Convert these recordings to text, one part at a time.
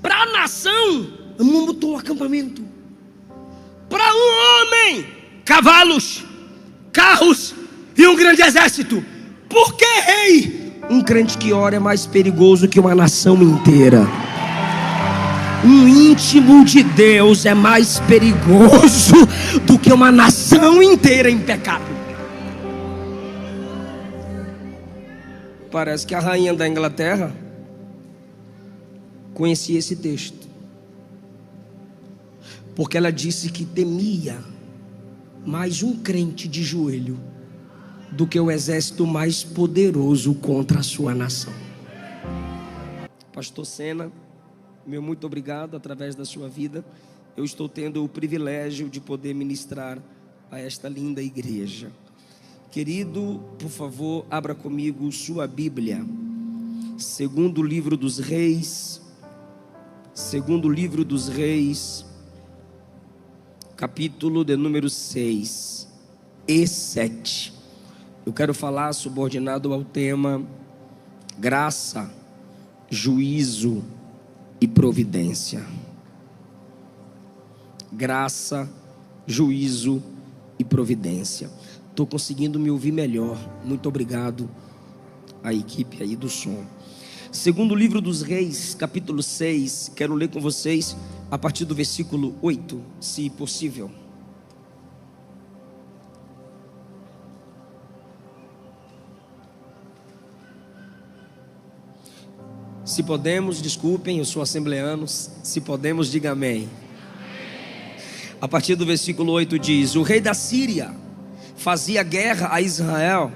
Para a nação, montou o acampamento. Para um homem, cavalos, carros e um grande exército. Por que, rei? Um crente que ora é mais perigoso que uma nação inteira. Um íntimo de Deus é mais perigoso do que uma nação inteira em pecado. Parece que a rainha da Inglaterra conhecia esse texto, porque ela disse que temia mais um crente de joelho do que o exército mais poderoso contra a sua nação. Pastor Sena, meu muito obrigado. Através da sua vida, eu estou tendo o privilégio de poder ministrar a esta linda igreja. Querido, por favor, abra comigo sua Bíblia, segundo livro dos Reis, capítulo de número 6 e 7. Eu quero falar subordinado ao tema graça, juízo e providência. Graça, juízo e providência. Estou conseguindo me ouvir melhor. Muito obrigado à equipe aí do som. Segundo livro dos Reis, capítulo 6. Quero ler com vocês a partir do versículo 8, se possível. Se podemos, desculpem, eu sou assembleano. Se podemos, diga amém. A partir do versículo 8 diz: o rei da Síria fazia guerra a Israel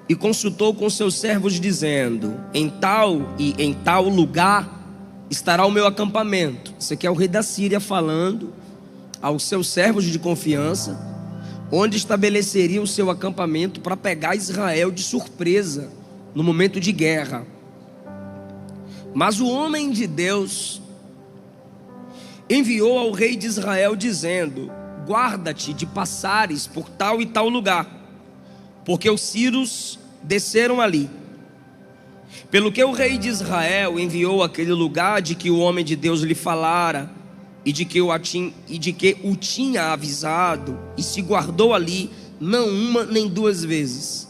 e consultou com seus servos, dizendo: em tal e em tal lugar estará o meu acampamento. Esse aqui é o rei da Síria falando aos seus servos de confiança, onde estabeleceria o seu acampamento para pegar Israel de surpresa no momento de guerra. Mas o homem de Deus enviou ao rei de Israel, dizendo: guarda-te de passares por tal e tal lugar, porque os sírios desceram ali. Pelo que o rei de Israel enviou àquele lugar de que o homem de Deus lhe falara, e de que o tinha avisado, e se guardou ali, não uma nem duas vezes.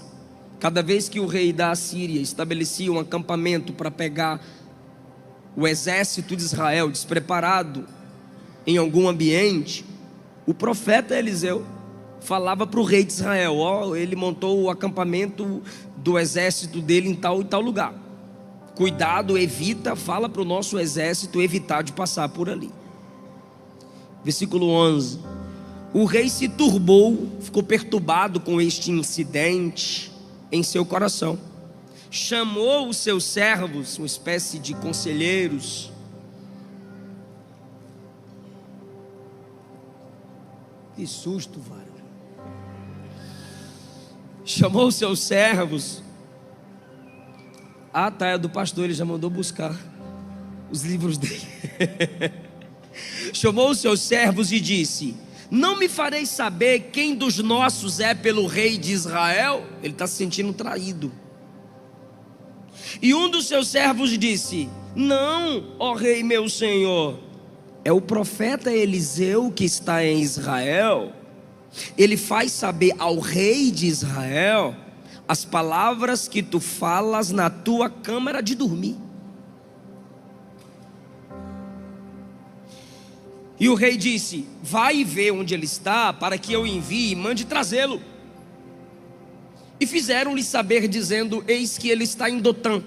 Cada vez que o rei da Assíria estabelecia um acampamento para pegar o exército de Israel despreparado em algum ambiente, o profeta Eliseu falava para o rei de Israel: ele montou o acampamento do exército dele em tal e tal lugar. Cuidado, evita, fala para o nosso exército evitar de passar por ali. Versículo 11. O rei se turbou, ficou perturbado com este incidente em seu coração. Chamou os seus servos, uma espécie de conselheiros, que susto, varão. Chamou os seus servos. É do pastor, ele já mandou buscar os livros dele. Chamou os seus servos e disse: não me fareis saber quem dos nossos é pelo rei de Israel? Ele está se sentindo traído. E um dos seus servos disse: não, ó rei meu senhor, é o profeta Eliseu que está em Israel. Ele faz saber ao rei de Israel as palavras que tu falas na tua câmara de dormir. E o rei disse: vai e vê onde ele está, para que eu envie e mande trazê-lo. E fizeram-lhe saber, dizendo: eis que ele está em Dotã.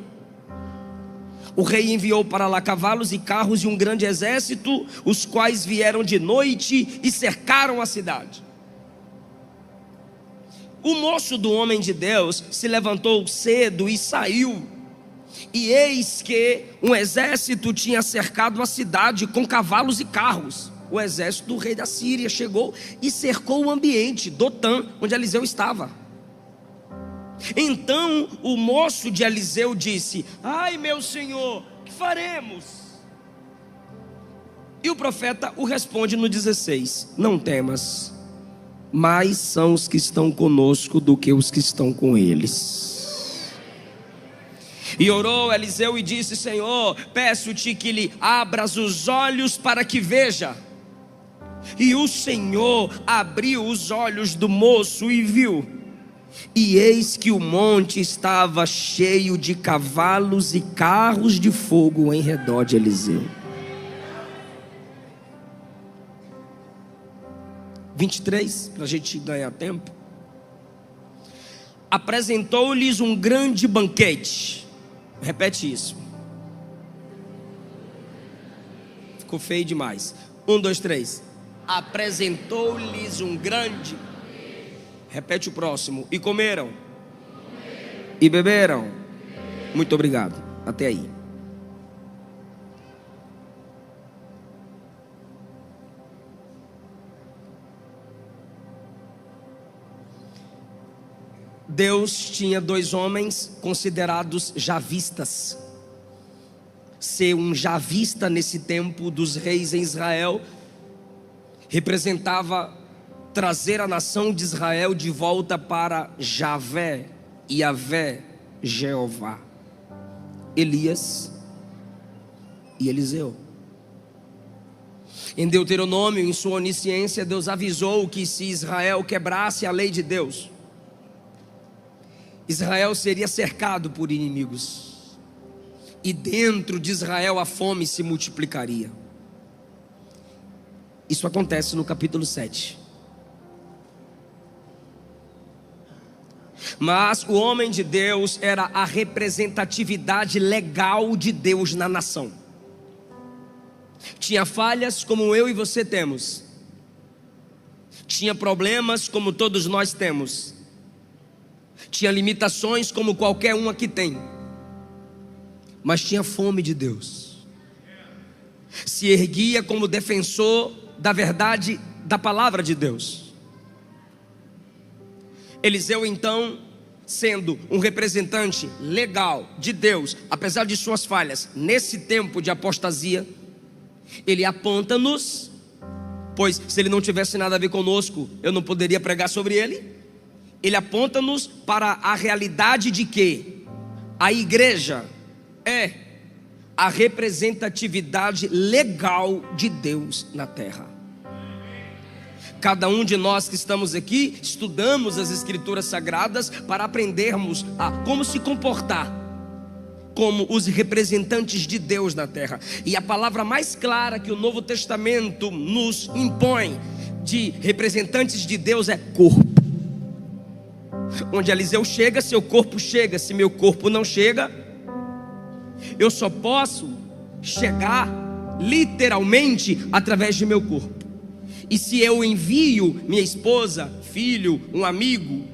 O rei enviou para lá cavalos e carros e um grande exército, os quais vieram de noite e cercaram a cidade. O moço do homem de Deus se levantou cedo e saiu, e eis que um exército tinha cercado a cidade com cavalos e carros. O exército do rei da Síria chegou e cercou o ambiente, Dotã, onde Eliseu estava. Então o moço de Eliseu disse: ai meu senhor, que faremos? E o profeta o responde no 16: não temas, mais são os que estão conosco do que os que estão com eles. E orou Eliseu e disse: Senhor, peço-te que lhe abras os olhos para que veja. E o Senhor abriu os olhos do moço e viu, e eis que o monte estava cheio de cavalos e carros de fogo em redor de Eliseu. 23, para a gente ganhar tempo. Apresentou-lhes um grande banquete. Repete isso. Ficou feio demais. 1, 2, 3. Apresentou-lhes um grande. Repete o próximo. E comeram. E beberam. Muito obrigado. Até aí. Deus tinha 2 homens considerados javistas. Ser um javista nesse tempo dos reis em Israel representava trazer a nação de Israel de volta para Javé, Yavé, Jeová. Elias e Eliseu. Em Deuteronômio, em sua onisciência, Deus avisou que se Israel quebrasse a lei de Deus, Israel seria cercado por inimigos, e dentro de Israel a fome se multiplicaria. Isso acontece no capítulo 7. Mas o homem de Deus era a representatividade legal de Deus na nação. Tinha falhas como eu e você temos, tinha problemas como todos nós temos, tinha limitações como qualquer um aqui tem, mas tinha fome de Deus. Se erguia como defensor da verdade da palavra de Deus. Eliseu, então, sendo um representante legal de Deus, apesar de suas falhas, nesse tempo de apostasia, ele aponta-nos, pois se ele não tivesse nada a ver conosco, eu não poderia pregar sobre ele. Ele aponta-nos para a realidade de que a igreja é a representatividade legal de Deus na terra. Cada um de nós que estamos aqui estudamos as Escrituras Sagradas para aprendermos a como se comportar como os representantes de Deus na terra. E a palavra mais clara que o Novo Testamento nos impõe de representantes de Deus é corpo. Onde Eliseu chega, seu corpo chega. Se meu corpo não chega, eu só posso chegar literalmente através de meu corpo. E se eu envio minha esposa, filho, um amigo,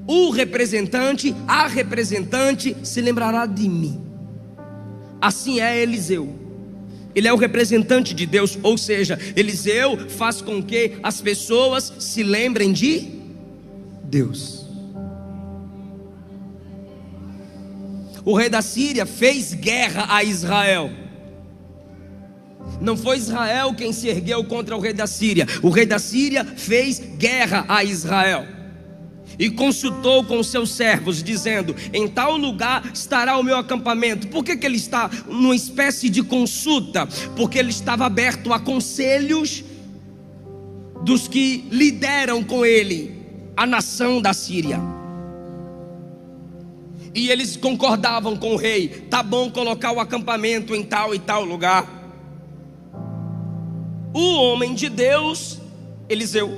o representante, a representante se lembrará de mim. Assim é Eliseu. Ele é o representante de Deus, ou seja, Eliseu faz com que as pessoas se lembrem de Deus. O rei da Síria fez guerra a Israel. Não foi Israel quem se ergueu contra o rei da Síria. O rei da Síria fez guerra a Israel e consultou com seus servos, dizendo: em tal lugar estará o meu acampamento. Por que ele está numa espécie de consulta? Porque ele estava aberto a conselhos dos que lideram com ele a nação da Síria. E eles concordavam com o rei: tá bom colocar o acampamento em tal e tal lugar. O homem de Deus, Eliseu,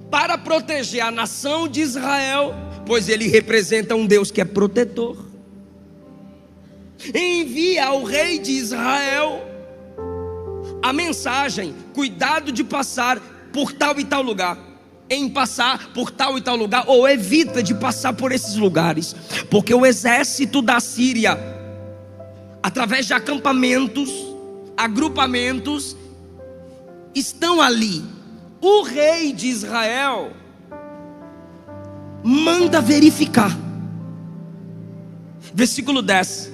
para proteger a nação de Israel, pois ele representa um Deus que é protetor, envia ao rei de Israel a mensagem: cuidado de passar por tal e tal lugar, em passar por tal e tal lugar, ou evita de passar por esses lugares, porque o exército da Síria, através de acampamentos, agrupamentos, estão ali. O rei de Israel manda verificar. Versículo 10.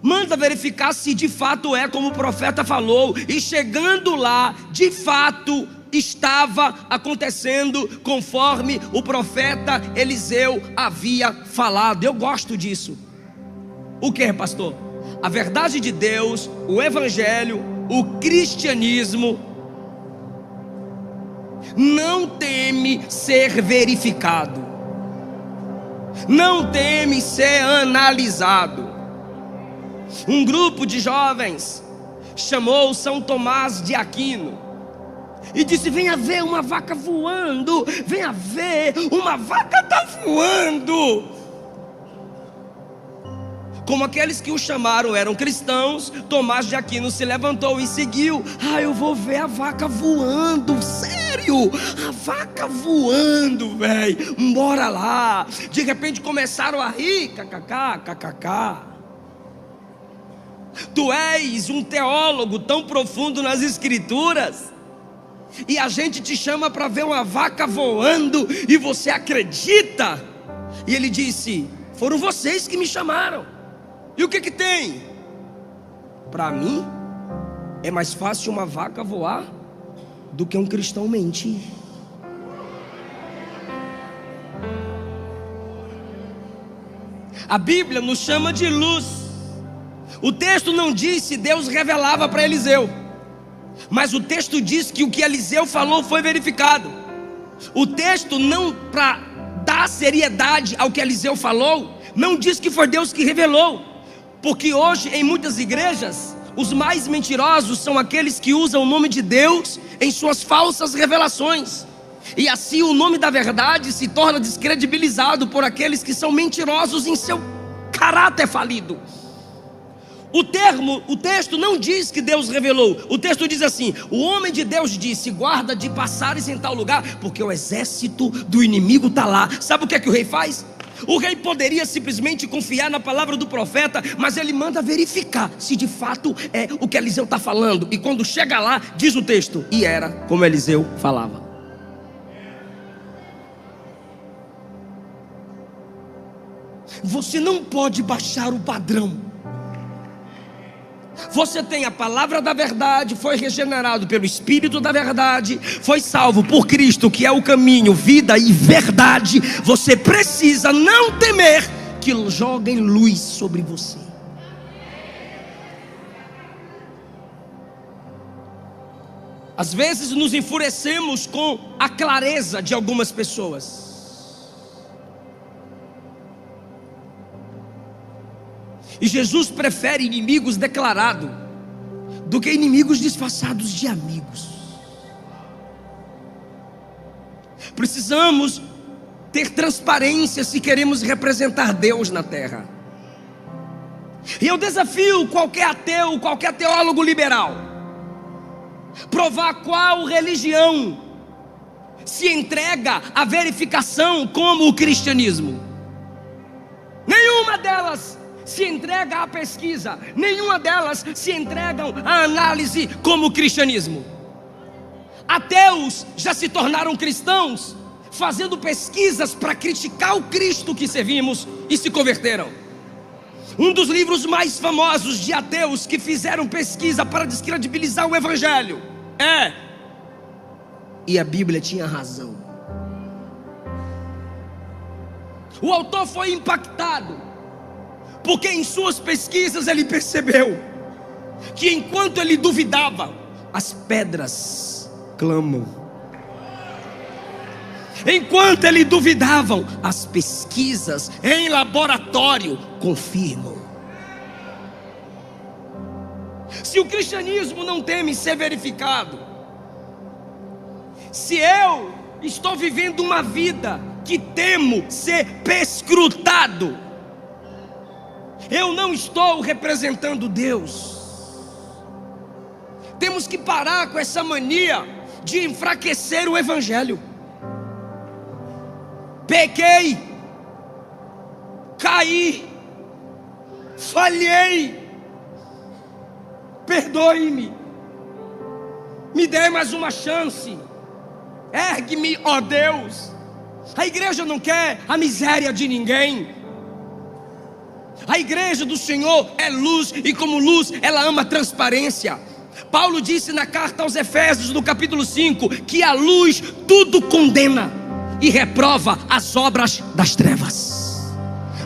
Manda verificar se de fato é como o profeta falou. E chegando lá, de fato estava acontecendo conforme o profeta Eliseu havia falado. Eu gosto disso. O que, pastor? A verdade de Deus, o evangelho, o cristianismo não teme ser verificado, não teme ser analisado. Um grupo de jovens chamou São Tomás de Aquino e disse: venha ver uma vaca voando, venha ver, uma vaca está voando. Como aqueles que o chamaram eram cristãos, Tomás de Aquino se levantou e seguiu. Eu vou ver a vaca voando, sério, a vaca voando, velho, bora lá. De repente começaram a rir, kkk. Tu és um teólogo tão profundo nas escrituras, e a gente te chama para ver uma vaca voando, e você acredita? E ele disse: foram vocês que me chamaram. E o que tem? Para mim é mais fácil uma vaca voar do que um cristão mentir. A Bíblia nos chama de luz. O texto não diz se Deus revelava para Eliseu, mas o texto diz que o que Eliseu falou foi verificado. O texto, não para dar seriedade ao que Eliseu falou, não diz que foi Deus que revelou. Porque hoje em muitas igrejas, os mais mentirosos são aqueles que usam o nome de Deus em suas falsas revelações. E assim o nome da verdade se torna descredibilizado por aqueles que são mentirosos em seu caráter falido. O texto não diz que Deus revelou. O texto diz assim: o homem de Deus disse: guarda de passares em tal lugar, porque o exército do inimigo está lá. Sabe o que é que o rei faz? O rei poderia simplesmente confiar na palavra do profeta, mas ele manda verificar se de fato é o que Eliseu está falando. E quando chega lá, diz o texto: e era como Eliseu falava. Você não pode baixar o padrão. Você tem a palavra da verdade, foi regenerado pelo Espírito da verdade, foi salvo por Cristo, que é o caminho, vida e verdade. Você precisa não temer que joguem luz sobre você. Às vezes nos enfurecemos com a clareza de algumas pessoas. E Jesus prefere inimigos declarados do que inimigos disfarçados de amigos. Precisamos ter transparência se queremos representar Deus na terra. E eu desafio qualquer ateu, qualquer teólogo liberal, provar qual religião se entrega à verificação como o cristianismo. Nenhuma delas se entrega à pesquisa, nenhuma delas se entregam à análise como o cristianismo. Ateus já se tornaram cristãos fazendo pesquisas para criticar o Cristo que servimos e se converteram. Um dos livros mais famosos de ateus que fizeram pesquisa para descredibilizar o evangelho é "E a Bíblia tinha razão". O autor foi impactado porque em suas pesquisas ele percebeu que enquanto ele duvidava, as pedras clamam. Enquanto ele duvidavam, as pesquisas em laboratório confirmam. Se o cristianismo não teme ser verificado, se eu estou vivendo uma vida que temo ser perscrutado, eu não estou representando Deus. Temos que parar com essa mania de enfraquecer o evangelho. Pequei, caí, falhei, perdoe-me, me dê mais uma chance, ergue-me, ó Deus. A igreja não quer a miséria de ninguém. A igreja do Senhor é luz, e como luz ela ama transparência. Paulo disse na carta aos Efésios, no capítulo 5, que a luz tudo condena e reprova as obras das trevas.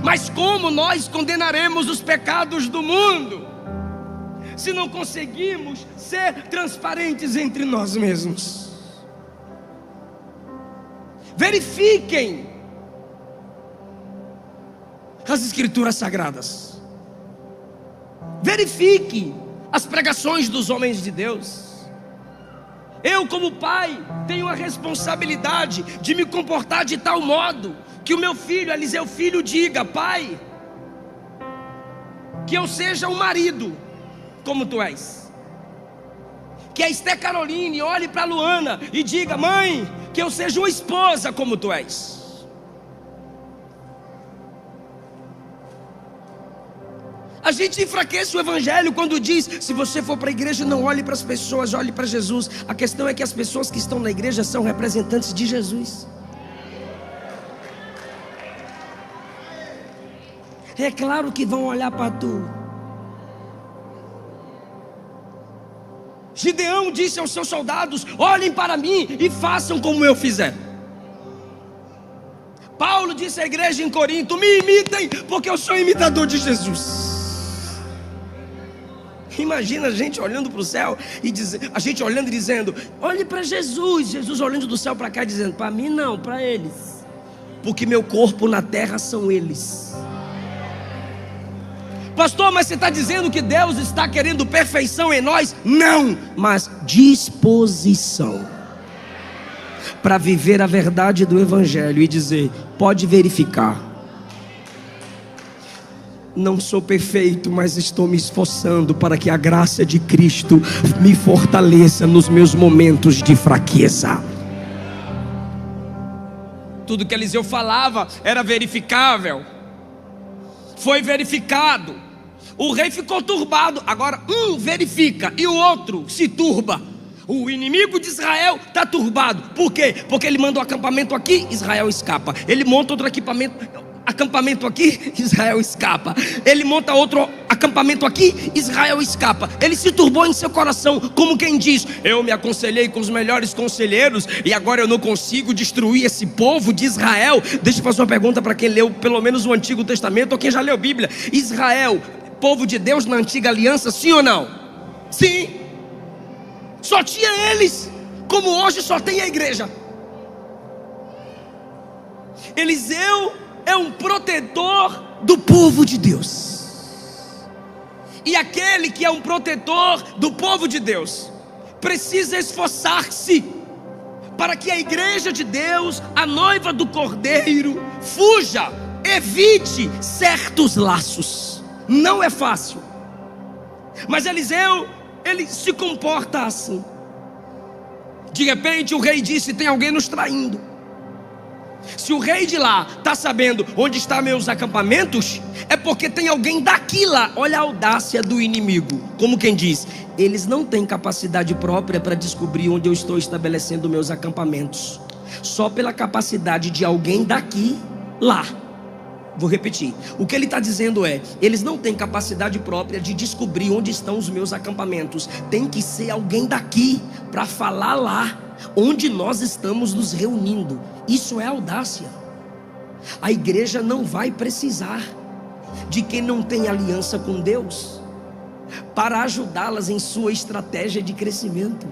Mas como nós condenaremos os pecados do mundo se não conseguimos ser transparentes entre nós mesmos? Verifiquem as Escrituras Sagradas. Verifique as pregações dos homens de Deus. Eu, como pai, tenho a responsabilidade de me comportar de tal modo que o meu filho, Eliseu filho, diga: pai, que eu seja um marido como tu és. Que a Esté Caroline olhe para a Luana e diga: mãe, que eu seja uma esposa como tu és. A gente enfraquece o evangelho quando diz: se você for para a igreja, não olhe para as pessoas, olhe para Jesus. A questão é que as pessoas que estão na igreja são representantes de Jesus. É claro que vão olhar para tu. Gideão disse aos seus soldados: olhem para mim e façam como eu fizer. Paulo disse à igreja em Corinto: me imitem, porque eu sou imitador de Jesus. Imagina a gente olhando para o céu e a gente olhando e dizendo: olhe para Jesus. Jesus olhando do céu para cá dizendo: para mim não, para eles, porque meu corpo na terra são eles. Pastor, mas você está dizendo que Deus está querendo perfeição em nós? Não, mas disposição para viver a verdade do evangelho e dizer: pode verificar, não sou perfeito, mas estou me esforçando para que a graça de Cristo me fortaleça nos meus momentos de fraqueza. Tudo que Eliseu falava era verificável. Foi verificado. O rei ficou turbado. Agora um verifica e o outro se turba. O inimigo de Israel está turbado. Por quê? Porque ele manda um acampamento aqui, Israel escapa. Ele monta outro acampamento aqui, Israel escapa. Ele monta outro acampamento aqui, Israel escapa. Ele se turbou em seu coração, como quem diz: eu me aconselhei com os melhores conselheiros e agora eu não consigo destruir esse povo de Israel. Deixa eu fazer uma pergunta para quem leu pelo menos o Antigo Testamento ou quem já leu Bíblia. Israel, povo de Deus na antiga aliança, sim ou não? Sim. Só tinha eles, como hoje só tem a igreja. Eliseu é um protetor do povo de Deus. E aquele que é um protetor do povo de Deus precisa esforçar-se para que a igreja de Deus, a noiva do Cordeiro, fuja, evite certos laços. Não é fácil. Mas Eliseu, ele se comporta assim. De repente o rei disse: tem alguém nos traindo. Se o rei de lá está sabendo onde estão meus acampamentos, é porque tem alguém daqui lá. Olha a audácia do inimigo. Como quem diz: eles não têm capacidade própria para descobrir onde eu estou estabelecendo meus acampamentos. Só pela capacidade de alguém daqui lá. Vou repetir. O que ele está dizendo é: eles não têm capacidade própria de descobrir onde estão os meus acampamentos. Tem que ser alguém daqui para falar lá onde nós estamos nos reunindo. Isso é audácia. A igreja não vai precisar de quem não tem aliança com Deus para ajudá-las em sua estratégia de crescimento.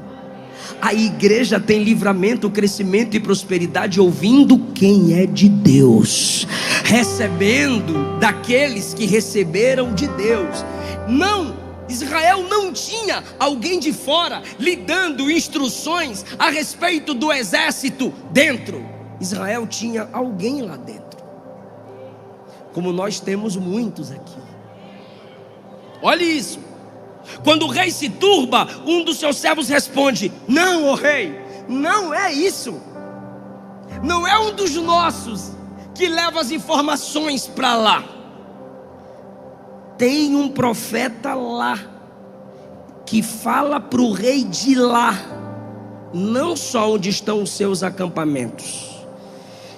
A igreja tem livramento, crescimento e prosperidade ouvindo quem é de Deus, recebendo daqueles que receberam de Deus. Não, Israel não tinha alguém de fora lhe dando instruções a respeito do exército dentro. Israel tinha alguém lá dentro, como nós temos muitos aqui. Olhe isso. Quando o rei se turba, um dos seus servos responde: não, ó rei, não é isso. Não é um dos nossos que leva as informações para lá. Tem um profeta lá que fala para o rei de lá, não só onde estão os seus acampamentos.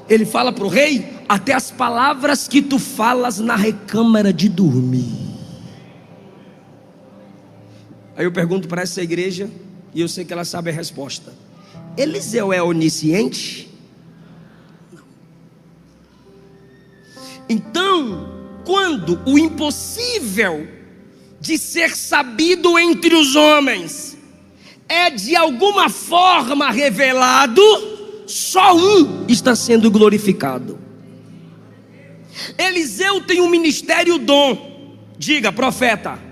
Ele fala para o rei até as palavras que tu falas na recâmara de dormir. Aí eu pergunto para essa igreja, e eu sei que ela sabe a resposta: Eliseu é onisciente? Não. Então, quando o impossível de ser sabido entre os homens é de alguma forma revelado, só um está sendo glorificado. Eliseu tem um ministério dom, diga profeta.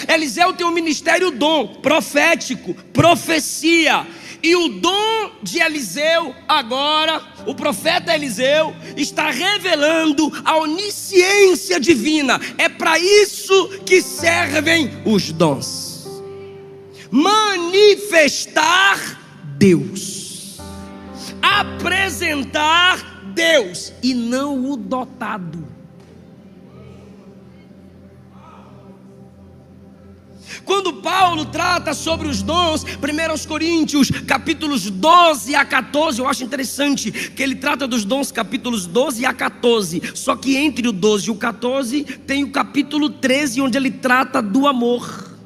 Eliseu tem um ministério dom profético, profecia. E o dom de Eliseu agora, o profeta Eliseu, está revelando a onisciência divina. É para isso que servem os dons: manifestar Deus, apresentar Deus, e não o dotado. Quando Paulo trata sobre os dons, 1 Coríntios, capítulos 12 a 14, eu acho interessante que ele trata dos dons, capítulos 12 a 14. Só que entre o 12 e o 14 tem o capítulo 13, onde ele trata do amor.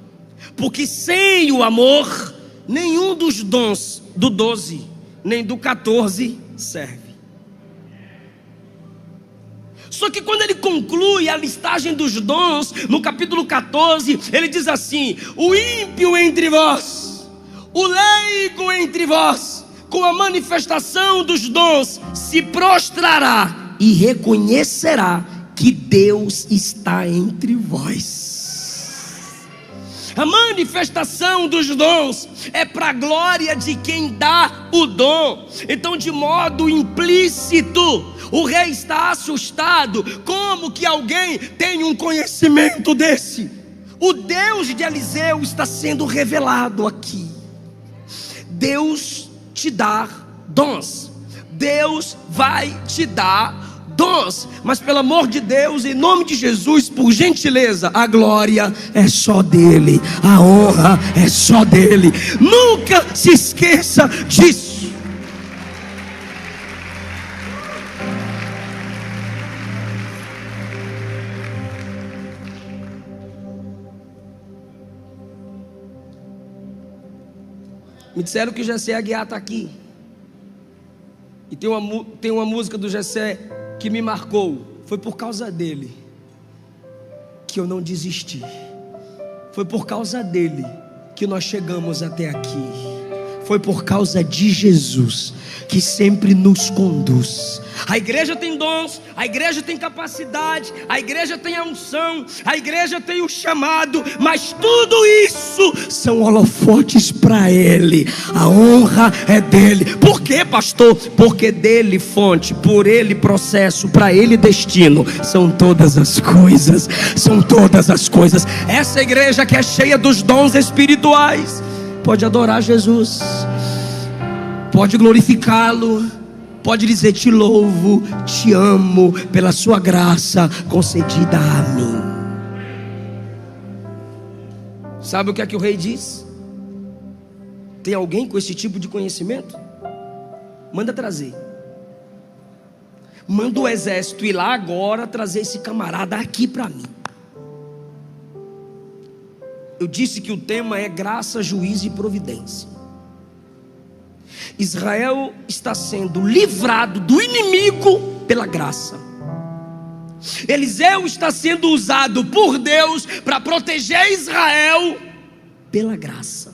Porque sem o amor, nenhum dos dons do 12 nem do 14 serve. Só que quando ele conclui a listagem dos dons, no capítulo 14, ele diz assim: o ímpio entre vós, o leigo entre vós, com a manifestação dos dons, se prostrará e reconhecerá que Deus está entre vós. A manifestação dos dons é para a glória de quem dá o dom. Então, de modo implícito, o rei está assustado. Como que alguém tem um conhecimento desse? O Deus de Eliseu está sendo revelado aqui. Deus te dá dons. Deus vai te dar dons, mas pelo amor de Deus, em nome de Jesus, por gentileza, a glória é só dele, a honra é só dele. Nunca se esqueça disso. Me disseram que o Gessé Aguiar está aqui. E tem uma música do Gessé que me marcou. Foi por causa dele que eu não desisti. Foi por causa dele que nós chegamos até aqui. Foi por causa de Jesus que sempre nos conduz. A igreja tem dons, a igreja tem capacidade, a igreja tem a unção, a igreja tem o chamado, mas tudo isso são holofotes para Ele. A honra é dele. Por quê, pastor? Porque dele fonte, por ele processo, para ele destino. São todas as coisas, são todas as coisas. Essa igreja que é cheia dos dons espirituais pode adorar Jesus, pode glorificá-lo, pode dizer: te louvo, te amo pela sua graça concedida a mim. Sabe o que é que o rei diz? Tem alguém com esse tipo de conhecimento? Manda trazer. Manda o exército ir lá agora trazer esse camarada aqui para mim. Eu disse que o tema é graça, juízo e providência. Israel está sendo livrado do inimigo pela graça. Eliseu está sendo usado por Deus para proteger Israel pela graça.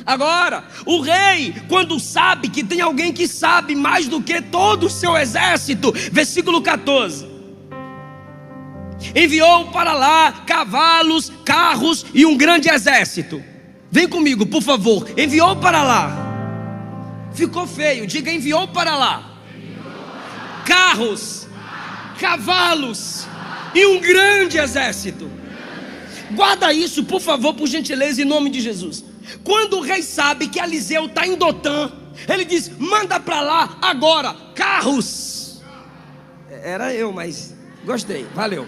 Agora, o rei, quando sabe que tem alguém que sabe mais do que todo o seu exército, versículo 14, enviou para lá cavalos, carros e um grande exército. Vem comigo, por favor. Enviou para lá. Ficou feio, diga: enviou para lá. Carros, cavalos e um grande exército. Guarda isso, por favor, por gentileza, em nome de Jesus. Quando o rei sabe que Eliseu está em Dotã, ele diz: manda para lá agora carros. Era eu, mas gostei, valeu.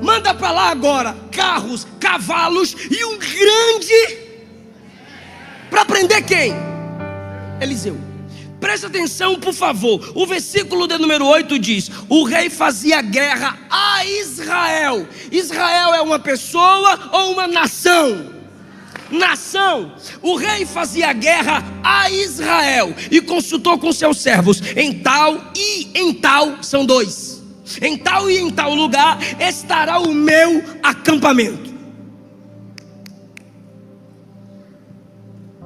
Manda para lá agora carros, cavalos e um grande. Para prender quem? Eliseu. Presta atenção, por favor. O versículo de número 8 diz: o rei fazia guerra a Israel. Israel é uma pessoa ou uma nação? Nação. O rei fazia guerra a Israel e consultou com seus servos. Em tal e em tal, são dois. Em tal e em tal lugar estará o meu acampamento.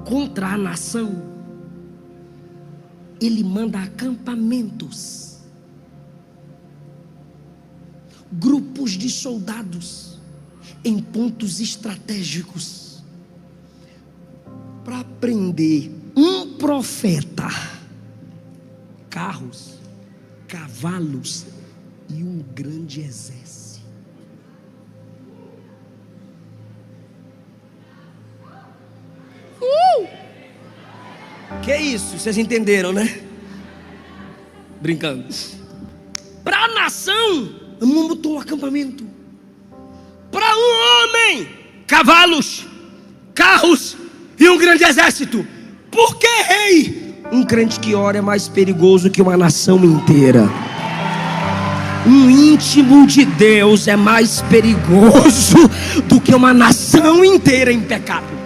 Contra a nação, ele manda acampamentos, grupos de soldados em pontos estratégicos para prender um profeta, carros, cavalos e um grande exército. Que isso? Vocês entenderam, né? Brincando. Para a nação, montou um acampamento. Para um homem, cavalos, carros e um grande exército. Por que, rei? Um crente que ora é mais perigoso que uma nação inteira. Um íntimo de Deus é mais perigoso do que uma nação inteira em pecado.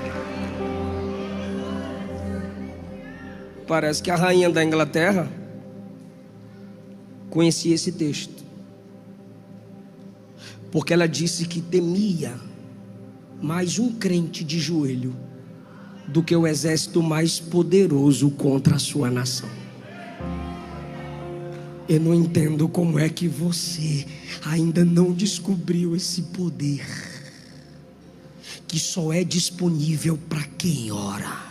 Parece que a rainha da Inglaterra conhecia esse texto, porque ela disse que temia mais um crente de joelho do que o exército mais poderoso contra a sua nação. Eu não entendo como é que você ainda não descobriu esse poder que só é disponível para quem ora.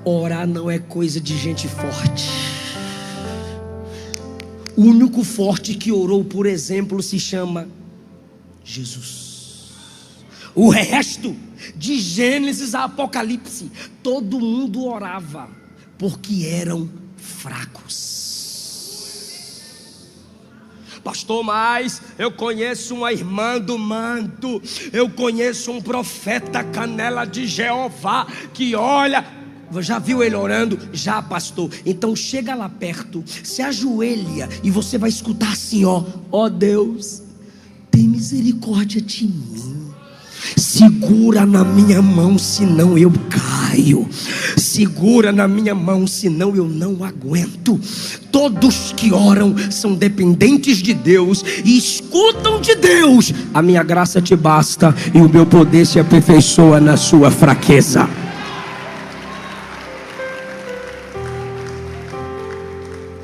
Orar não é coisa de gente forte. O único forte que orou, por exemplo, se chama Jesus. O resto, de Gênesis a Apocalipse, todo mundo orava, porque eram fracos. Pastor, mas eu conheço uma irmã do manto, eu conheço um profeta canela de Jeová, que olha... Já viu ele orando? Já, pastor. Então chega lá perto, se ajoelha e você vai escutar assim, ó: ó Deus, tem misericórdia de mim. Segura na minha mão, senão eu caio. Segura na minha mão, senão eu não aguento. Todos que oram são dependentes de Deus e escutam de Deus. A minha graça te basta e o meu poder se aperfeiçoa na sua fraqueza.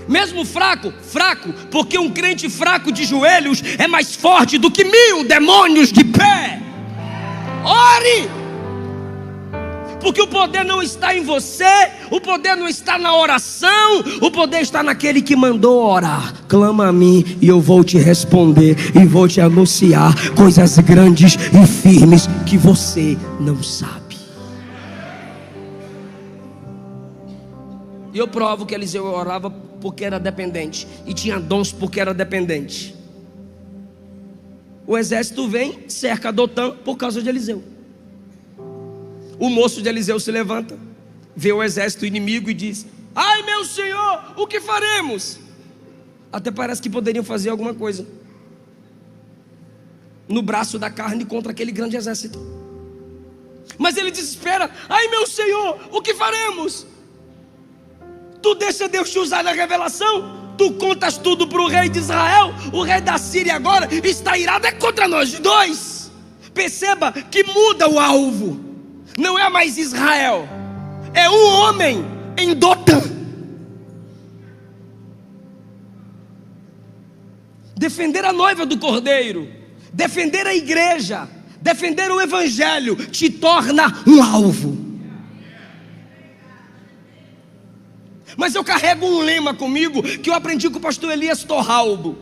Mesmo fraco, porque um crente fraco de joelhos é mais forte do que 1000 demônios de pé. Ore! Porque o poder não está em você, o poder não está na oração, o poder está naquele que mandou orar. Clama a mim e eu vou te responder e vou te anunciar coisas grandes e firmes que você não sabe. E eu provo que Eliseu orava porque era dependente, e tinha dons porque era dependente. O exército vem, cerca Dotã por causa de Eliseu. O moço de Eliseu se levanta, vê o exército inimigo e diz: ai meu senhor, o que faremos? Até parece que poderiam fazer alguma coisa no braço da carne contra aquele grande exército. Mas ele desespera: ai meu senhor, o que faremos? Tu deixa Deus te usar na revelação? Tu contas tudo para o rei de Israel? O rei da Síria agora está irado, é contra nós dois. Perceba que muda o alvo. Não é mais Israel, é um homem em Dotã. Defender a noiva do Cordeiro, defender a igreja, defender o evangelho te torna um alvo. Mas eu carrego um lema comigo que eu aprendi com o pastor Elias Torralbo: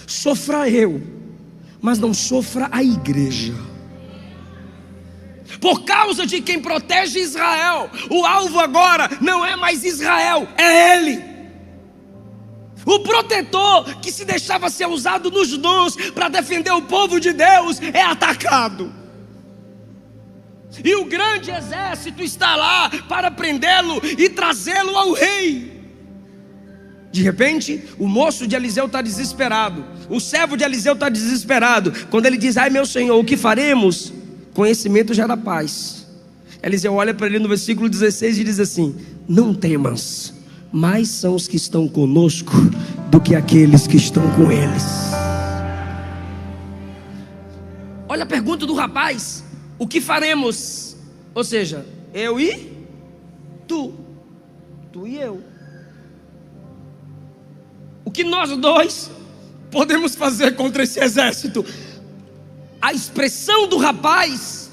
sofra eu, mas não sofra a igreja. Por causa de quem protege Israel, o alvo agora não é mais Israel, é ele. O protetor que se deixava ser usado nos dons para defender o povo de Deus é atacado. e o grande exército está lá para prendê-lo e trazê-lo ao rei. De repente, o moço de Eliseu está desesperado, o servo de Eliseu está desesperado. Quando ele diz: ai meu senhor, o que faremos? Conhecimento gera paz. Eliseu olha para ele no versículo 16 e diz assim: não temas, mais são os que estão conosco do que aqueles que estão com eles. Olha a pergunta do rapaz: o que faremos? Ou seja, eu e tu e eu. O que nós dois podemos fazer contra esse exército? A expressão do rapaz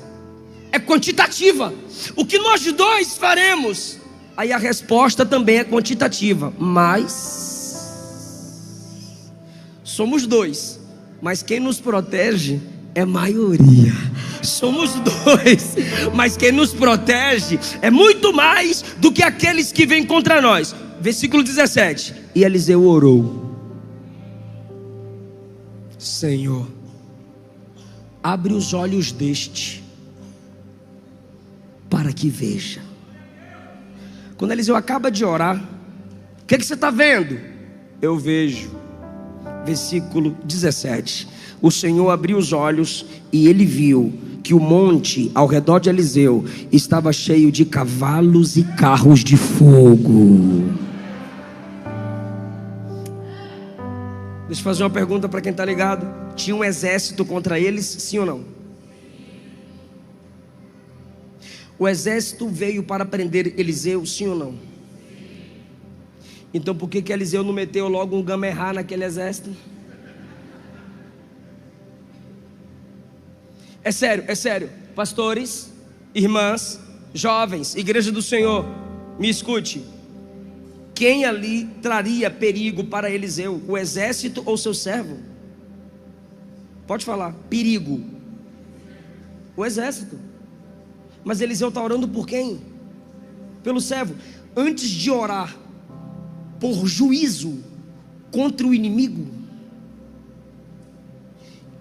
é quantitativa. O que nós dois faremos? Aí a resposta também é quantitativa. Mas somos dois, mas quem nos protege é maioria. Somos dois, mas quem nos protege é muito mais do que aqueles que vêm contra nós. Versículo 17: e Eliseu orou: Senhor, abre os olhos deste, para que veja. Quando Eliseu acaba de orar, o que você está vendo? Eu vejo. Versículo 17: o Senhor abriu os olhos e ele viu que o monte ao redor de Eliseu estava cheio de cavalos e carros de fogo. Deixa eu fazer uma pergunta para quem está ligado: tinha um exército contra eles, sim ou não? O exército veio para prender Eliseu, sim ou não? Então por que Eliseu não meteu logo um gamerrá naquele exército? É sério, pastores, irmãs, jovens, igreja do Senhor, me escute. Quem ali traria perigo para Eliseu? O exército ou seu servo? Pode falar, perigo. O exército. Mas Eliseu está orando por quem? Pelo servo. Antes de orar por juízo contra o inimigo,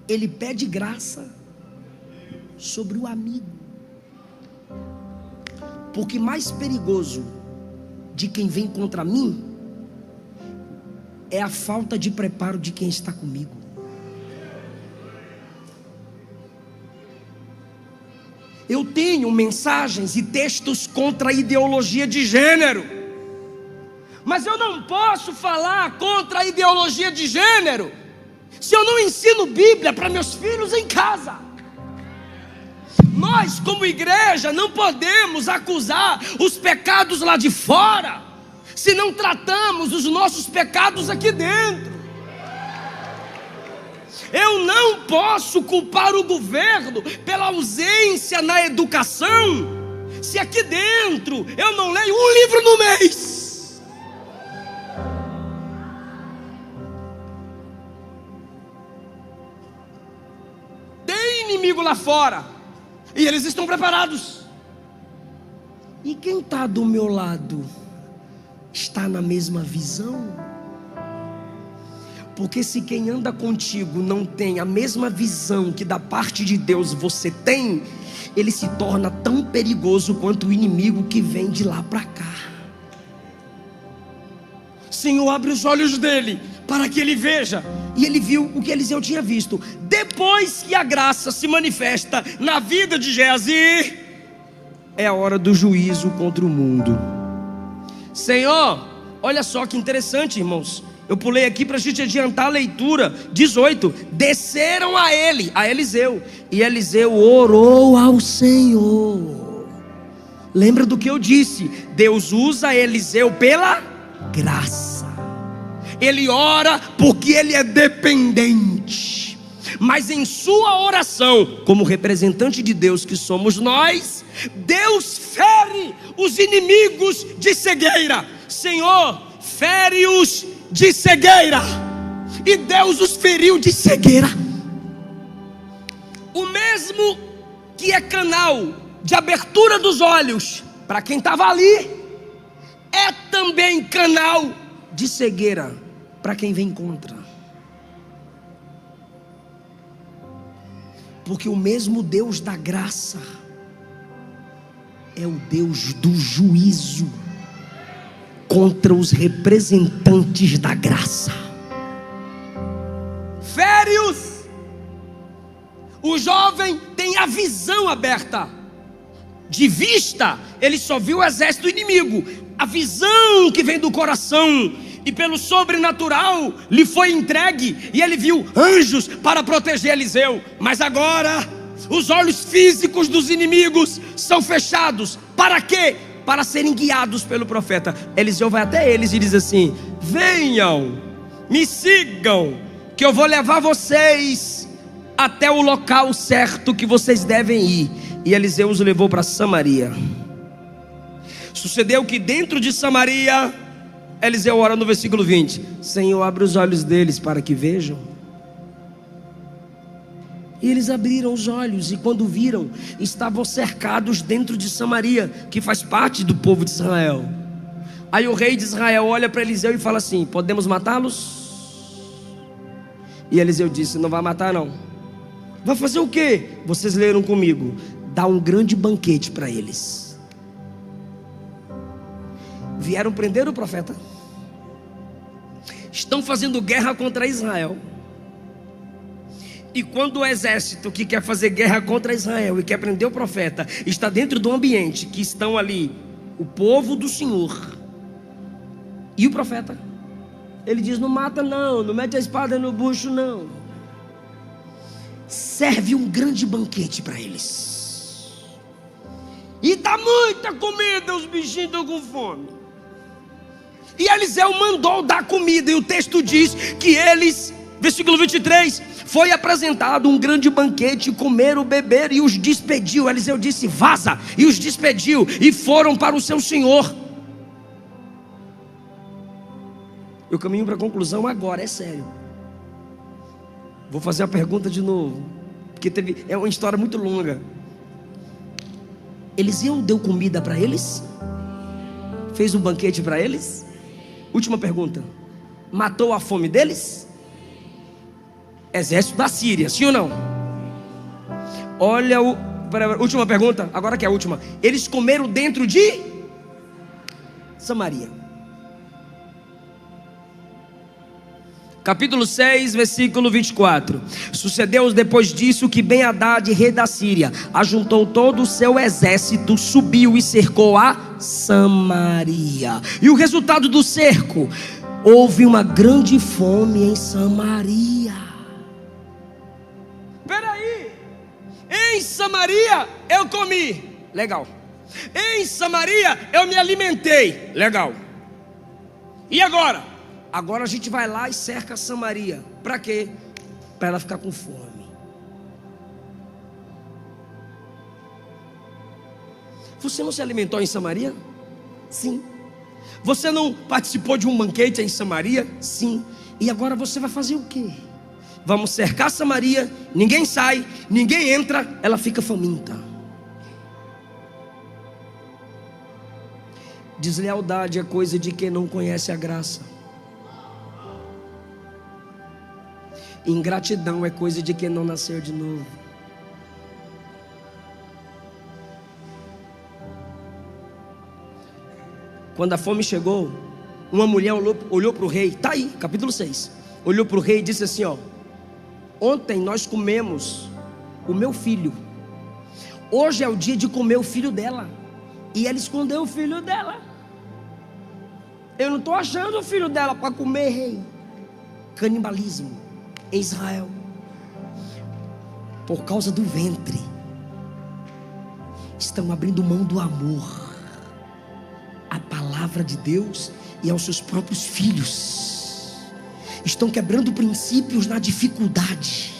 ele pede graça sobre o amigo. Porque mais perigoso de quem vem contra mim é a falta de preparo de quem está comigo. Eu tenho mensagens e textos contra a ideologia de gênero, mas eu não posso falar contra a ideologia de gênero se eu não ensino Bíblia para meus filhos em casa. Nós, como igreja, não podemos acusar os pecados lá de fora, se não tratamos os nossos pecados aqui dentro. Eu não posso culpar o governo pela ausência na educação, se aqui dentro eu não leio um livro no mês. Tem inimigo lá fora, e eles estão preparados. E quem está do meu lado está na mesma visão? Porque se quem anda contigo não tem a mesma visão que da parte de Deus você tem, ele se torna tão perigoso quanto o inimigo que vem de lá para cá. Senhor, abre os olhos dele para que ele veja. E ele viu o que Eliseu tinha visto. Depois que a graça se manifesta na vida de Geazi, é a hora do juízo contra o mundo. Senhor, olha só que interessante, irmãos. Eu pulei aqui para a gente adiantar a leitura. 18: desceram a ele, a Eliseu, e Eliseu orou ao Senhor. Lembra do que eu disse? Deus usa Eliseu pela graça. Ele ora porque ele é dependente, mas em sua oração, como representante de Deus que somos nós, Deus fere os inimigos de cegueira. Senhor, fere-os de cegueira. E Deus os feriu de cegueira. O mesmo que é canal de abertura dos olhos para quem estava ali, é também canal de cegueira para quem vem contra. Porque o mesmo Deus da graça é o Deus do juízo contra os representantes da graça. Fere-os. O jovem tem a visão aberta. De vista, ele só viu o exército inimigo. A visão que vem do coração e pelo sobrenatural lhe foi entregue, e ele viu anjos para proteger Eliseu. Mas agora os olhos físicos dos inimigos são fechados. Para quê? Para serem guiados pelo profeta. Eliseu vai até eles e diz assim: venham, me sigam, que eu vou levar vocês até o local certo que vocês devem ir. E Eliseu os levou para Samaria. Sucedeu que dentro de Samaria, Eliseu ora no versículo 20: Senhor, abre os olhos deles para que vejam. E eles abriram os olhos, e quando viram, estavam cercados dentro de Samaria, que faz parte do povo de Israel. Aí o rei de Israel olha para Eliseu e fala assim: podemos matá-los? E Eliseu disse: não vai matar não. Vai fazer o quê? Vocês leram comigo: dá um grande banquete para eles. Vieram prender o profeta, estão fazendo guerra contra Israel. E quando o exército que quer fazer guerra contra Israel e quer prender o profeta está dentro do ambiente que estão ali o povo do Senhor e o profeta, ele diz: não mata não, não mete a espada no bucho não. Serve um grande banquete para eles. E dá muita comida, os bichinhos estão com fome. E Eliseu mandou dar comida, e o texto diz que eles, versículo 23, foi apresentado um grande banquete, comeram, beberam e os despediu. Eliseu disse: vaza, e os despediu, e foram para o seu senhor. Eu caminho para a conclusão agora, é sério. Vou fazer a pergunta de novo, porque é uma história muito longa. Eliseu deu comida para eles? Fez um banquete para eles? Última pergunta: matou a fome deles? Exército da Síria, sim ou não? Olha última pergunta, agora que é a última. Eles comeram dentro de Samaria. Capítulo 6, versículo 24. Sucedeu depois disso que Ben-Hadad, rei da Síria, ajuntou todo o seu exército, subiu e cercou a Samaria. E o resultado do cerco? Houve uma grande fome em Samaria. Peraí, em Samaria eu comi, legal. Em Samaria eu me alimentei, legal. E agora? Agora a gente vai lá e cerca Samaria. Para quê? Para ela ficar com fome. Você não se alimentou em Samaria? Sim. Você não participou de um banquete em Samaria? Sim. E agora você vai fazer o quê? Vamos cercar Samaria, ninguém sai, ninguém entra, ela fica faminta. Deslealdade é coisa de quem não conhece a graça. Ingratidão é coisa de quem não nasceu de novo. Quando a fome chegou, uma mulher olhou para o rei, está aí, capítulo 6. Olhou para o rei e disse assim: ó, ontem nós comemos o meu filho, hoje é o dia de comer o filho dela. E ela escondeu o filho dela. Eu não estou achando o filho dela para comer, rei. Canibalismo em Israel, por causa do ventre, estão abrindo mão do amor à palavra de Deus e aos seus próprios filhos. Estão quebrando princípios na dificuldade.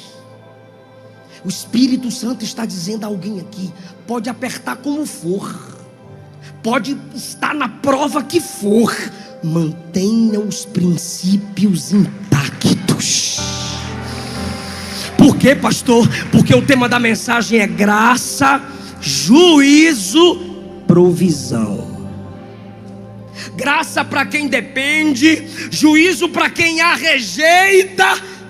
O Espírito Santo está dizendo a alguém aqui: pode apertar como for, pode estar na prova que for, mantenha os princípios intactos. Por quê, pastor? Porque o tema da mensagem é graça, juízo, provisão. Graça para quem depende, juízo para quem a rejeita,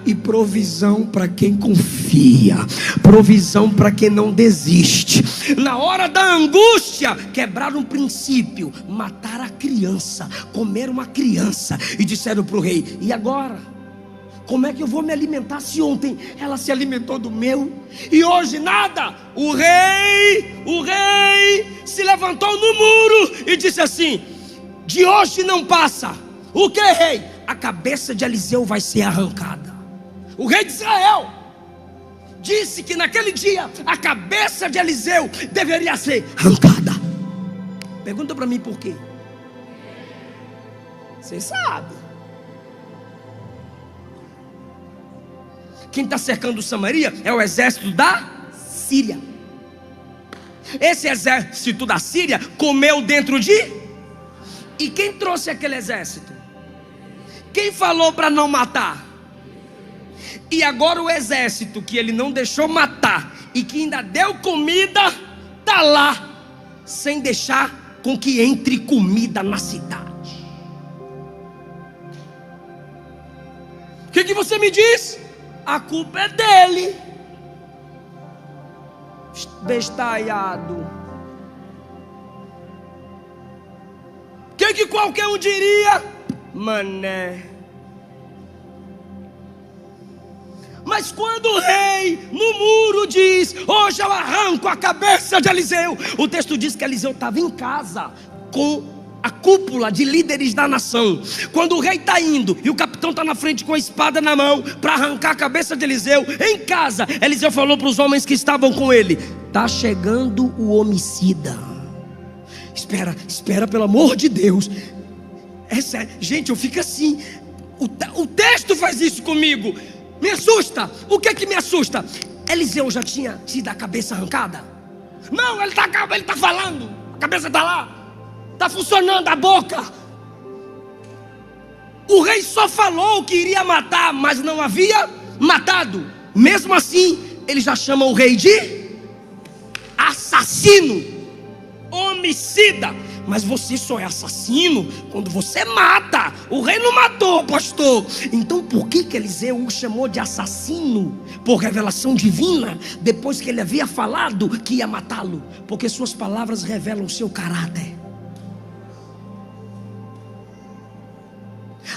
e provisão para quem confia, provisão para quem não desiste. Na hora da angústia, quebraram um princípio, mataram a criança, comeram uma criança e disseram para o rei: e agora? Como é que eu vou me alimentar se ontem ela se alimentou do meu e hoje nada? O rei se levantou no muro e disse assim: de hoje não passa. O que, rei? A cabeça de Eliseu vai ser arrancada. O rei de Israel disse que naquele dia a cabeça de Eliseu deveria ser arrancada. Pergunta para mim por quê? Você sabe. Quem está cercando Samaria é o exército da Síria. Esse exército da Síria comeu dentro de... E quem trouxe aquele exército? Quem falou para não matar? E agora o exército que ele não deixou matar e que ainda deu comida, está lá, sem deixar com que entre comida na cidade. O que você me diz? A culpa é dele. Bestalhado. O que qualquer um diria? Mané. Mas quando o rei no muro diz: hoje eu arranco a cabeça de Eliseu, o texto diz que Eliseu estava em casa com a cúpula de líderes da nação. Quando o rei está indo e o capitão está na frente com a espada na mão para arrancar a cabeça de Eliseu, em casa, Eliseu falou para os homens que estavam com ele: está chegando o homicida. Espera, pelo amor de Deus. É sério, gente, eu fico assim. O texto faz isso comigo. Me assusta. O que é que me assusta? Eliseu já tinha tido a cabeça arrancada? Não, ele está falando. A cabeça está lá. Está funcionando a boca. O rei só falou que iria matar, mas não havia matado. Mesmo assim, ele já chama o rei de assassino, homicida. Mas você só é assassino quando você mata. O rei não matou, pastor. Então por que Eliseu o chamou de assassino? Por revelação divina, depois que ele havia falado que ia matá-lo. Porque suas palavras revelam o seu caráter.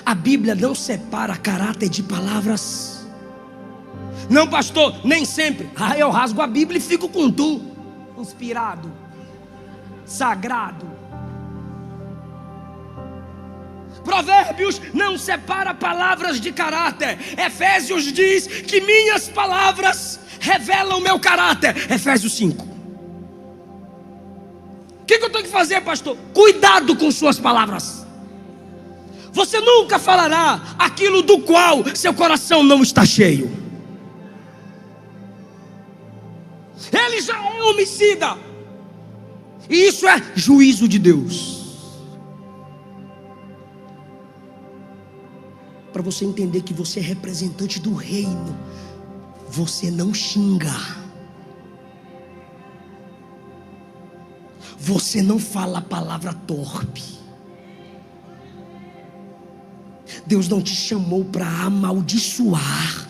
A Bíblia não separa caráter de palavras. Não, pastor, nem sempre. Eu rasgo a Bíblia e fico com tu. Inspirado, sagrado. Provérbios não separa palavras de caráter. Efésios diz que minhas palavras revelam meu caráter. Efésios 5. O que eu tenho que fazer, pastor? Cuidado com suas palavras. Você nunca falará aquilo do qual seu coração não está cheio. Ele já é homicida. E isso é juízo de Deus. Para você entender que você é representante do reino, você não xinga. Você não fala a palavra torpe. Deus não te chamou para amaldiçoar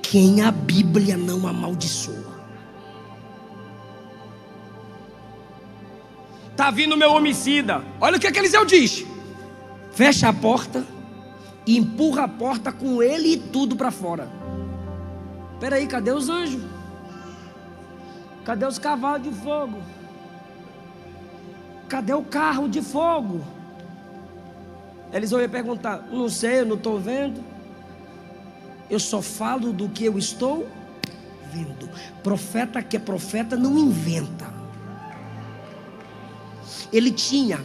quem a Bíblia não amaldiçoa. Está vindo meu homicida. Olha o que Eliseu diz: fecha a porta e empurra a porta com ele e tudo para fora. Espera aí, cadê os anjos? Cadê os cavalos de fogo? Cadê o carro de fogo? Eliseu ia perguntar: não sei, eu não estou vendo. Eu só falo do que eu estou vendo. Profeta que é profeta não inventa. Ele tinha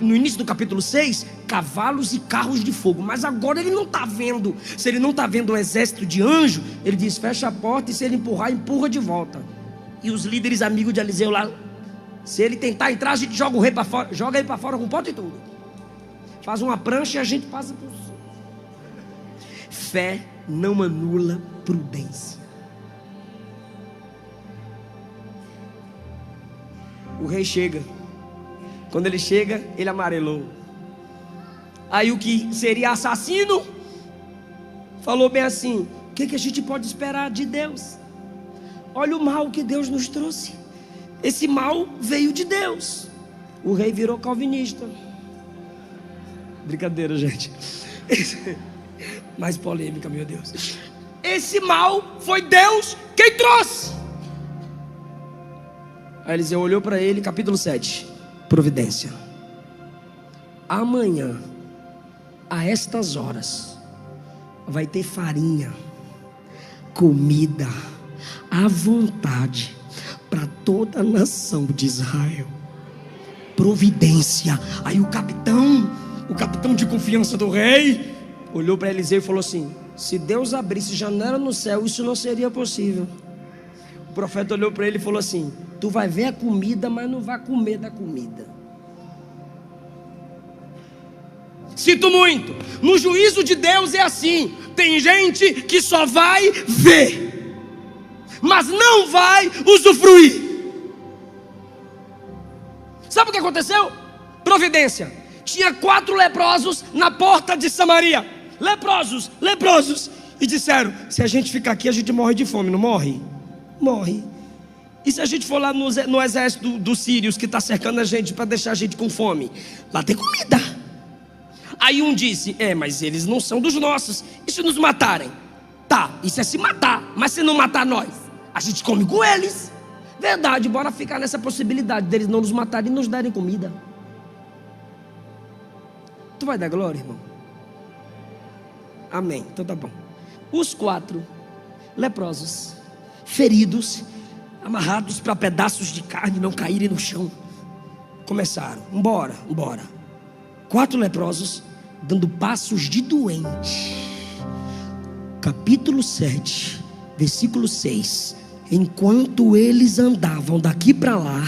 no início do capítulo 6, cavalos e carros de fogo. Mas agora ele não está vendo. Se ele não está vendo um exército de anjo, ele diz: fecha a porta, e se ele empurrar, empurra de volta. E os líderes amigos de Eliseu lá, se ele tentar entrar, a gente joga o rei para fora. Joga ele para fora com porta e tudo. Faz uma prancha e a gente passa por cima. Fé não anula prudência. O rei chega. Quando ele chega, ele amarelou. Aí o que seria assassino falou bem assim: o que a gente pode esperar de Deus? Olha o mal que Deus nos trouxe. Esse mal veio de Deus. O rei virou calvinista. Brincadeira, gente. Mais polêmica, meu Deus. Esse mal foi Deus quem trouxe. Aí Eliseu olhou para ele, capítulo 7. Providência. Amanhã, a estas horas, vai ter farinha, comida, à vontade, para toda a nação de Israel. Providência. Aí o capitão de confiança do rei, olhou para Eliseu e falou assim: se Deus abrisse janela no céu, isso não seria possível. O profeta olhou para ele e falou assim: tu vai ver a comida, mas não vai comer da comida. Sinto muito, no juízo de Deus é assim. Tem gente que só vai ver, mas não vai usufruir. Sabe o que aconteceu? Providência. Tinha 4 leprosos na porta de Samaria. Leprosos. E disseram: se a gente ficar aqui, a gente morre de fome. Não morre? Morre. E se a gente for lá no exército dos sírios, que está cercando a gente para deixar a gente com fome? Lá tem comida. Aí um disse: mas eles não são dos nossos. E se nos matarem? Tá, isso é se matar. Mas se não matar nós, a gente come com eles. Verdade, bora ficar nessa possibilidade deles não nos matarem e nos darem comida. Tu vai dar glória, irmão? Amém, então tá bom. Os 4 leprosos, feridos, amarrados para pedaços de carne não caírem no chão, começaram: embora. 4 leprosos dando passos de doente. Capítulo 7, versículo 6. Enquanto eles andavam daqui para lá,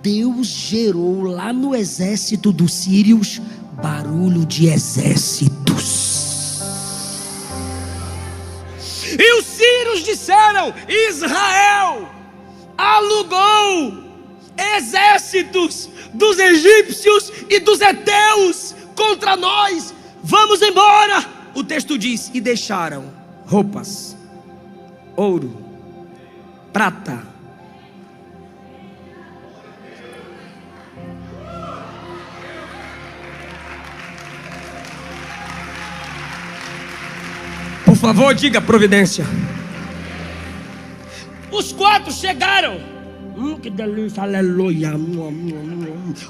Deus gerou lá no exército dos sírios barulho de exércitos. E os sírios disseram: Israel alugou exércitos dos egípcios e dos heteus contra nós, vamos embora. O texto diz: e deixaram roupas, ouro, prata, por favor, diga providência. Os 4 chegaram. Que delícia, aleluia.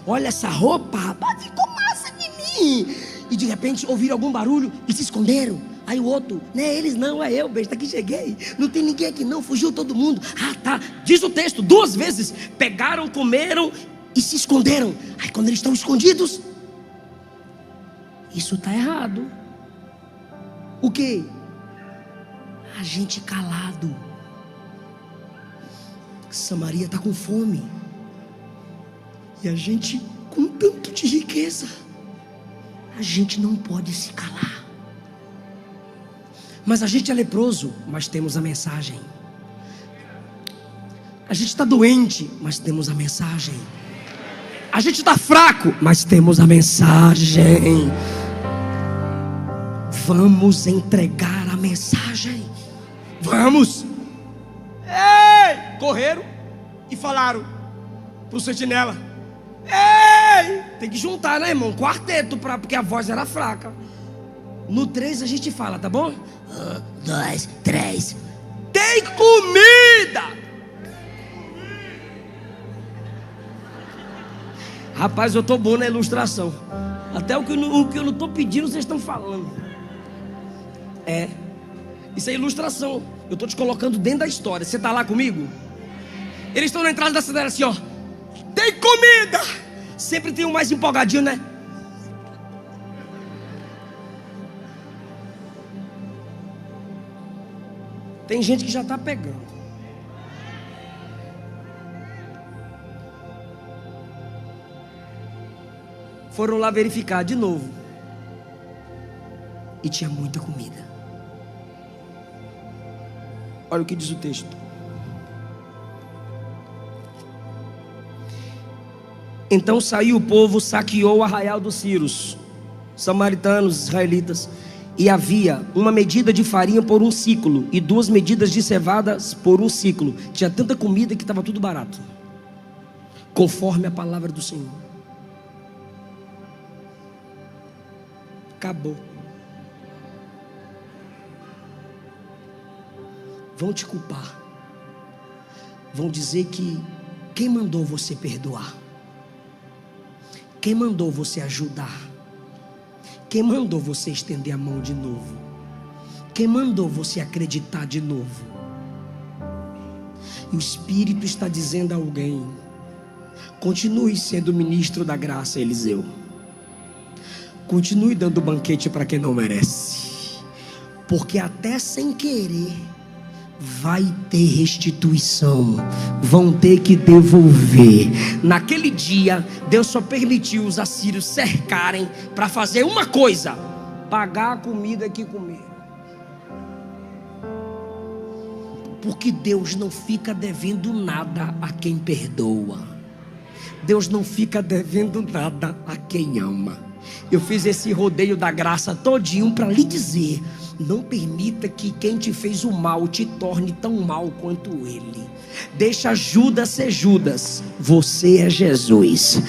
Olha essa roupa, rapaz, ficou massa de mim. E de repente ouviram algum barulho e se esconderam. Aí o outro: não é eles não, é eu, besta, que cheguei. Não tem ninguém aqui não, fugiu todo mundo. Ah, tá, diz o texto 2 vezes: pegaram, comeram e se esconderam. Aí quando eles estão escondidos, isso está errado. O quê? A gente calado. Samaria está com fome. E a gente com tanto de riqueza. A gente não pode se calar. Mas a gente é leproso, mas temos a mensagem. A gente está doente, mas temos a mensagem. A gente está fraco, mas temos a mensagem. Vamos entregar a mensagem. Vamos. Ei! Correram e falaram pro sentinela: ei! Tem que juntar, né, irmão? Quarteto, porque a voz era fraca. No 3 a gente fala, tá bom? 1, 2, 3. Tem comida! Rapaz, eu tô bom na ilustração. Até o que eu não tô pedindo, vocês estão falando. Isso é ilustração. Eu tô te colocando dentro da história. Você tá lá comigo? Eles estão na entrada da cidade assim, ó: tem comida! Sempre tem um mais empolgadinho, né? Tem gente que já está pegando. Foram lá verificar de novo. E tinha muita comida. Olha o que diz o texto. Então saiu o povo, saqueou o arraial dos sírios, samaritanos, israelitas, E havia uma medida de farinha por um ciclo e 2 medidas de cevadas por um ciclo. Tinha tanta comida que estava tudo barato, conforme a palavra do Senhor. Acabou. Vão te culpar. Vão dizer que quem mandou você perdoar? Quem mandou você ajudar? Quem mandou você estender a mão de novo? Quem mandou você acreditar de novo? E o Espírito está dizendo a alguém: continue sendo ministro da graça, Eliseu. Continue dando banquete para quem não merece, porque até sem querer vai ter restituição, vão ter que devolver. Naquele dia, Deus só permitiu os assírios cercarem para fazer uma coisa: pagar a comida que comeram. Porque Deus não fica devendo nada a quem perdoa. Deus não fica devendo nada a quem ama. Eu fiz esse rodeio da graça todinho para lhe dizer: não permita que quem te fez o mal te torne tão mal quanto ele. Deixa Judas ser Judas, você é Jesus.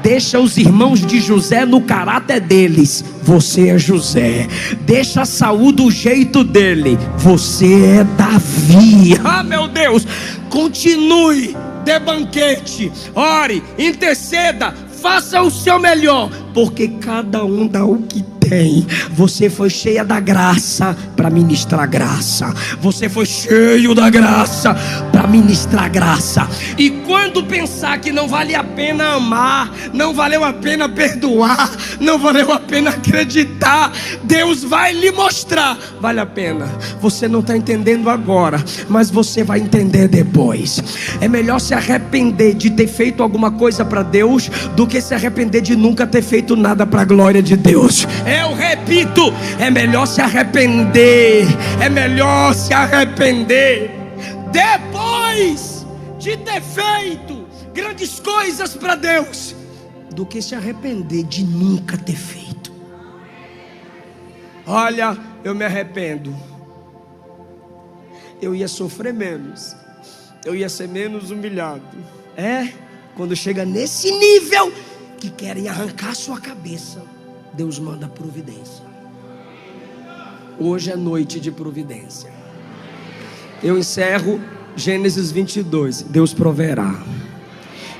Deixa os irmãos de José no caráter deles, você é José. Deixa Saul do jeito dele, você é Davi. Ah, meu Deus, continue, dê banquete, ore, interceda, faça o seu melhor, porque cada um dá o que tem. Você foi cheia da graça para ministrar graça. Você foi cheio da graça para ministrar graça. E quando pensar que não vale a pena amar, não valeu a pena perdoar, não valeu a pena acreditar, Deus vai lhe mostrar: vale a pena. Você não está entendendo agora, mas você vai entender depois. É melhor se arrepender de ter feito alguma coisa para Deus do que se arrepender de nunca ter feito nada para a glória de Deus. Eu repito, é melhor se arrepender. É melhor se arrepender depois de ter feito grandes coisas para Deus do que se arrepender de nunca ter feito. Olha, eu me arrependo. Eu ia sofrer menos, eu ia ser menos humilhado. Quando chega nesse nível que querem arrancar sua cabeça, Deus manda providência. Hoje é noite de providência. Eu encerro Gênesis 22, Deus proverá.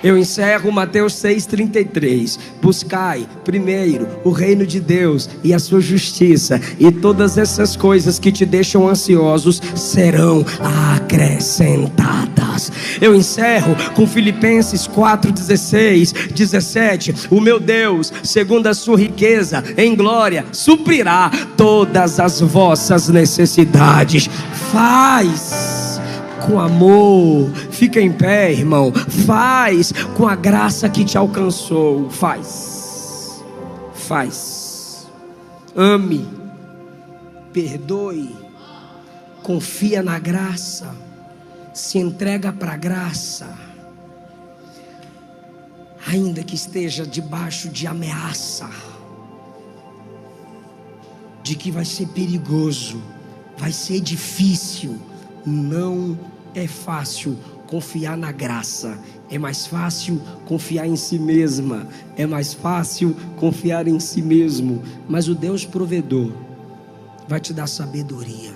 Eu encerro Mateus 6,33. Buscai primeiro o reino de Deus e a sua justiça, e todas essas coisas que te deixam ansiosos serão acrescentadas. Eu encerro com Filipenses 4,16, 17. O meu Deus, segundo a sua riqueza em glória, suprirá todas as vossas necessidades. Faz com amor, fica em pé, irmão. Faz com a graça que te alcançou. Faz. Ame, perdoe, confia na graça, se entrega para a graça, ainda que esteja debaixo de ameaça, de que vai ser perigoso, vai ser difícil. Não é fácil confiar na graça. É mais fácil confiar em si mesma. É mais fácil confiar em si mesmo. Mas o Deus provedor vai te dar sabedoria,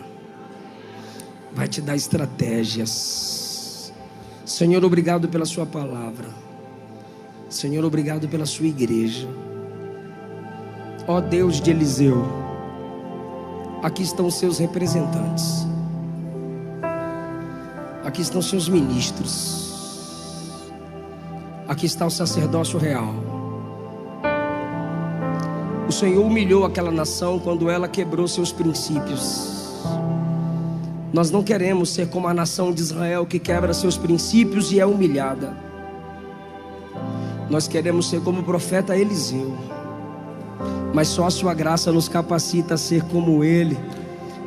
vai te dar estratégias. Senhor, obrigado pela sua palavra. Senhor, obrigado pela sua igreja. Ó Deus de Eliseu, aqui estão os seus representantes. Aqui estão seus ministros. Aqui está o sacerdócio real. O Senhor humilhou aquela nação quando ela quebrou seus princípios. Nós não queremos ser como a nação de Israel, que quebra seus princípios e é humilhada. Nós queremos ser como o profeta Eliseu. Mas só a sua graça nos capacita a ser como ele,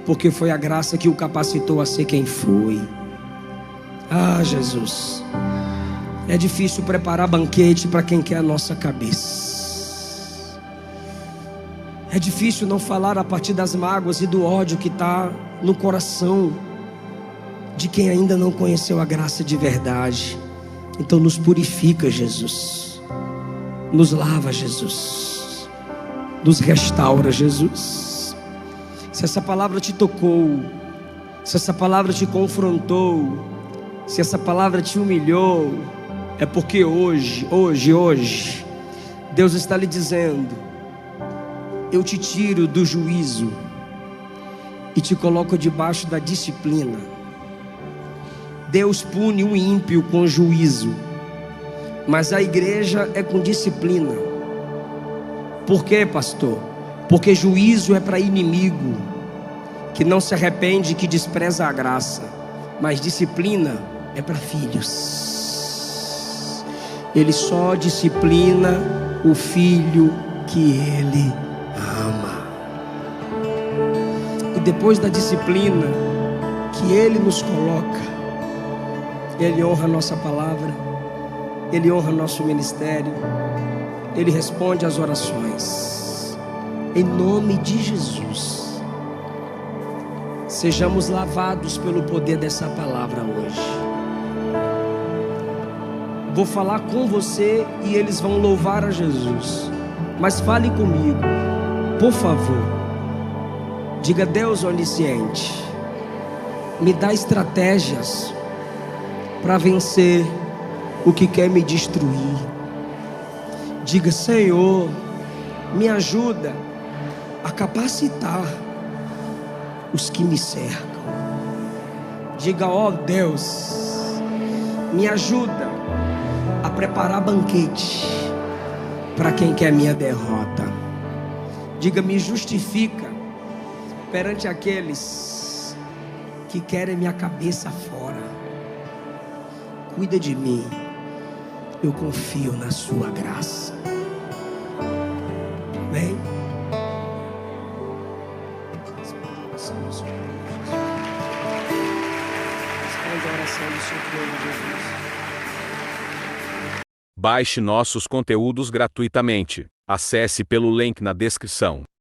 porque foi a graça que o capacitou a ser quem foi. Ah, Jesus, é difícil preparar banquete para quem quer a nossa cabeça. É difícil não falar a partir das mágoas e do ódio que está no coração de quem ainda não conheceu a graça de verdade. Então nos purifica, Jesus. Nos lava, Jesus. Nos restaura, Jesus. Se essa palavra te tocou, se essa palavra te confrontou, se essa palavra te humilhou, é porque hoje, Deus está lhe dizendo: eu te tiro do juízo e te coloco debaixo da disciplina. Deus pune o ímpio com juízo, mas a igreja é com disciplina. Por quê, pastor? Porque juízo é para inimigo que não se arrepende, que despreza a graça, mas disciplina é para filhos. Ele só disciplina o filho que ele ama. E depois da disciplina que ele nos coloca, ele honra a nossa palavra, ele honra nosso ministério, ele responde às orações. Em nome de Jesus, sejamos lavados pelo poder dessa palavra hoje. Vou falar com você e eles vão louvar a Jesus, mas fale comigo, por favor. Diga: Deus onisciente, me dá estratégias para vencer o que quer me destruir. Diga: Senhor, me ajuda a capacitar os que me cercam. Diga: ó Deus, me ajuda a preparar banquete para quem quer minha derrota. Diga: me justifica perante aqueles que querem minha cabeça fora. Cuida de mim, eu confio na sua graça. Amém? Responde a oração do Senhor. Responde a oração do Senhor, Jesus. Baixe nossos conteúdos gratuitamente. Acesse pelo link na descrição.